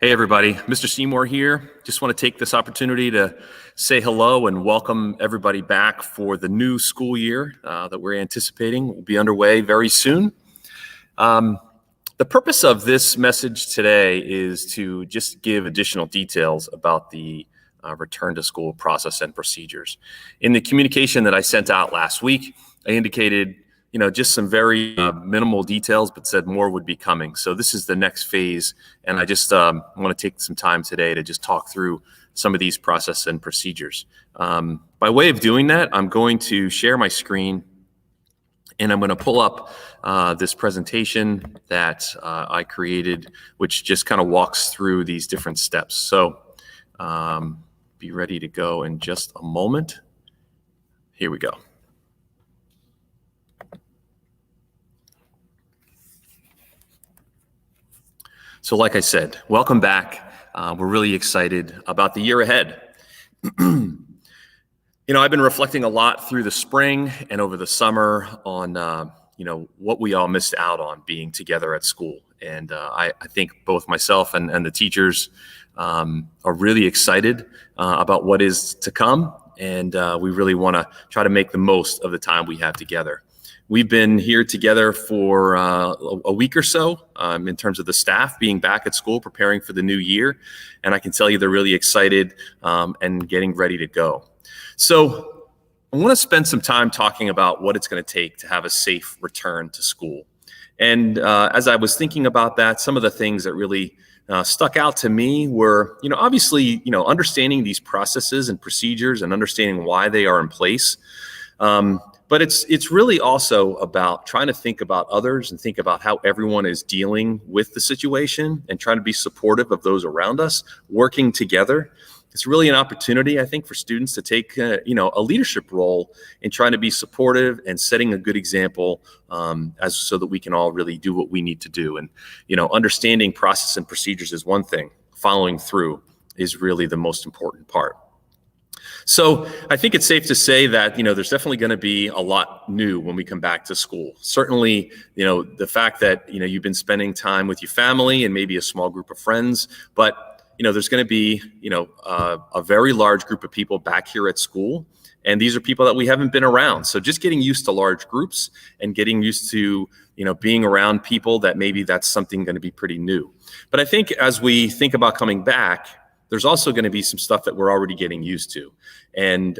Hey everybody, Mr. Seymour here. Just want to take this opportunity to say hello and welcome everybody back for the new school year that we're anticipating will be underway very soon. The purpose of this message today is to just give additional details about the return to school process and procedures. In the communication that I sent out last week, I indicated just some very minimal details, but said more would be coming. So this is the next phase. And I just want to take some time today to just talk through some of these process and procedures. By way of doing that, I'm going to share my screen and I'm going to pull up this presentation that I created, which just kind of walks through these different steps. So be ready to go in just a moment. Here we go. So like I said, welcome back. We're really excited about the year ahead. I've been reflecting a lot through the spring and over the summer on, what we all missed out on being together at school. And I think both myself and the teachers are really excited about what is to come. And we really want to try to make the most of the time we have together. We've been here together for a week or so in terms of the staff being back at school, preparing for the new year. And I can tell you they're really excited and getting ready to go. So I want to spend some time talking about what it's going to take to have a safe return to school. And as I was thinking about that, some of the things that really stuck out to me were, obviously, understanding these processes and procedures and understanding why they are in place. But it's really also about trying to think about others and think about how everyone is dealing with the situation and trying to be supportive of those around us, working together. It's really an opportunity, I think, for students to take a leadership role in trying to be supportive and setting a good example so that we can all really do what we need to do. And, understanding process and procedures is one thing. Following through is really the most important part. So I think it's safe to say that, there's definitely going to be a lot new when we come back to school. Certainly, the fact that, you've been spending time with your family and maybe a small group of friends, but, there's going to be, a very large group of people back here at school. And these are people that we haven't been around. So just getting used to large groups and getting used to, being around people that maybe that's something going to be pretty new. But I think as we think about coming back, there's also going to be some stuff that we're already getting used to and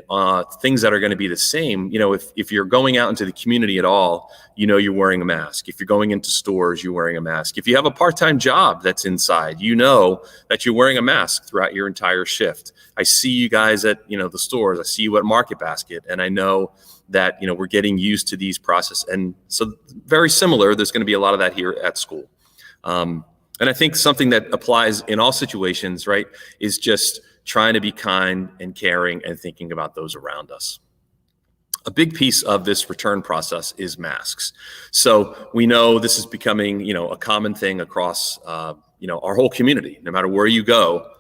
things that are going to be the same. If you're going out into the community at all, you're wearing a mask. If you're going into stores, you're wearing a mask. If you have a part-time job that's inside, that you're wearing a mask throughout your entire shift. I see you guys at, the stores. I see you at Market Basket. And I know that, we're getting used to these processes. And so very similar, there's going to be a lot of that here at school. And I think something that applies in all situations, right, is just trying to be kind and caring and thinking about those around us. A big piece of this return process is masks. So we know this is becoming, a common thing across, our whole community. No matter where you go,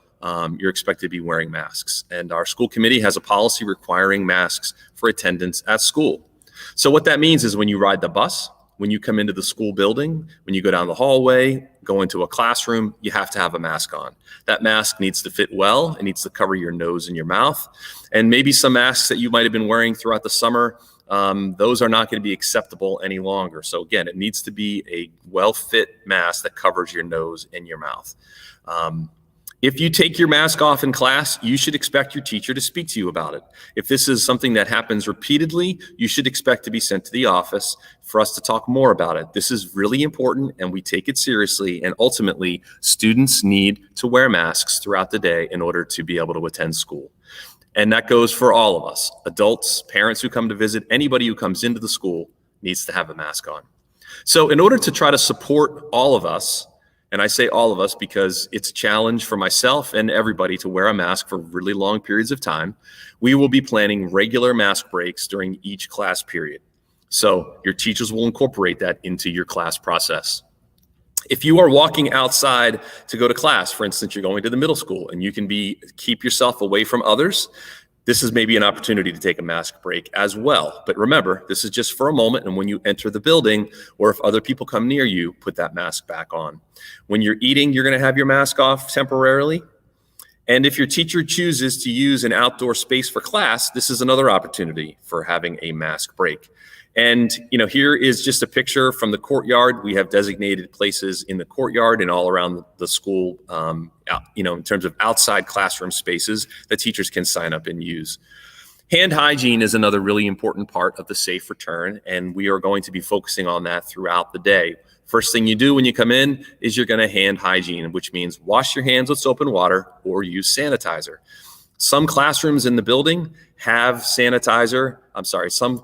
you're expected to be wearing masks. And our school committee has a policy requiring masks for attendance at school. So what that means is when you ride the bus, when you come into the school building, when you go down the hallway, go into a classroom, you have to have a mask on. That mask needs to fit well. It needs to cover your nose and your mouth. And maybe some masks that you might have been wearing throughout the summer, those are not going to be acceptable any longer. So again, it needs to be a well-fit mask that covers your nose and your mouth. If you take your mask off in class, you should expect your teacher to speak to you about it. If this is something that happens repeatedly, you should expect to be sent to the office for us to talk more about it. This is really important and we take it seriously. And ultimately, students need to wear masks throughout the day in order to be able to attend school. And that goes for all of us, adults, parents who come to visit, anybody who comes into the school needs to have a mask on. So in order to try to support all of us, and I say all of us because it's a challenge for myself and everybody to wear a mask for really long periods of time, we will be planning regular mask breaks during each class period. So your teachers will incorporate that into your class process. If you are walking outside to go to class, for instance, you're going to the middle school and you can keep yourself away from others, This is maybe an opportunity to take a mask break as well. But remember, this is just for a moment. And when you enter the building, or if other people come near you, put that mask back on. When you're eating, you're going to have your mask off temporarily. And if your teacher chooses to use an outdoor space for class, this is another opportunity for having a mask break. And here is just a picture from the courtyard. We have designated places in the courtyard and all around the school, in terms of outside classroom spaces that teachers can sign up and use. Hand hygiene is another really important part of the safe return, and we are going to be focusing on that throughout the day. First thing you do when you come in is you're going to hand hygiene, which means wash your hands with soap and water or use sanitizer. Some classrooms in the building have some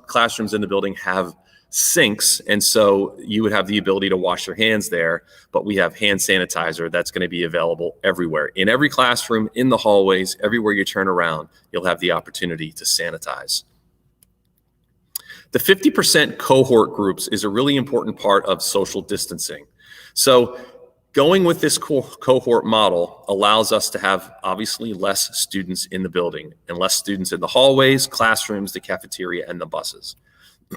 classrooms in the building have sinks, and so you would have the ability to wash your hands there, but we have hand sanitizer that's going to be available everywhere. In every classroom, in the hallways, everywhere you turn around, you'll have the opportunity to sanitize. The 50% cohort groups is a really important part of social distancing. So going with this cohort model allows us to have obviously less students in the building and less students in the hallways, classrooms, the cafeteria, and the buses.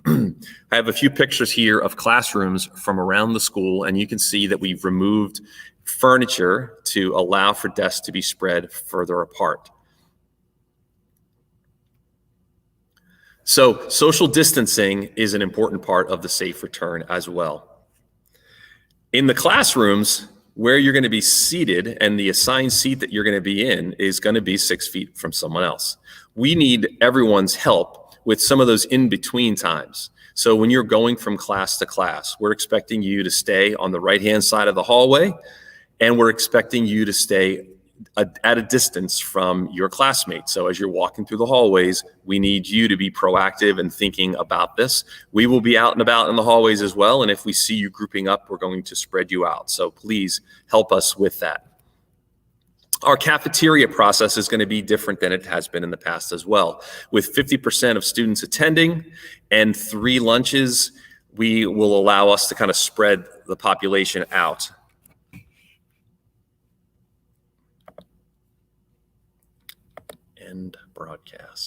I have a few pictures here of classrooms from around the school, and you can see that we've removed furniture to allow for desks to be spread further apart. So social distancing is an important part of the safe return as well. In the classrooms, where you're going to be seated and the assigned seat that you're going to be in is going to be 6 feet from someone else. We need everyone's help with some of those in-between times. So when you're going from class to class, we're expecting you to stay on the right-hand side of the hallway, and we're expecting you to stay at a distance from your classmates. So as you're walking through the hallways, we need you to be proactive and thinking about this. We will be out and about in the hallways as well, and if we see you grouping up, we're going to spread you out. So please help us with that. Our cafeteria process is going to be different than it has been in the past as well. With 50% of students attending and 3 lunches, we will allow us to kind of spread the population out. End broadcast.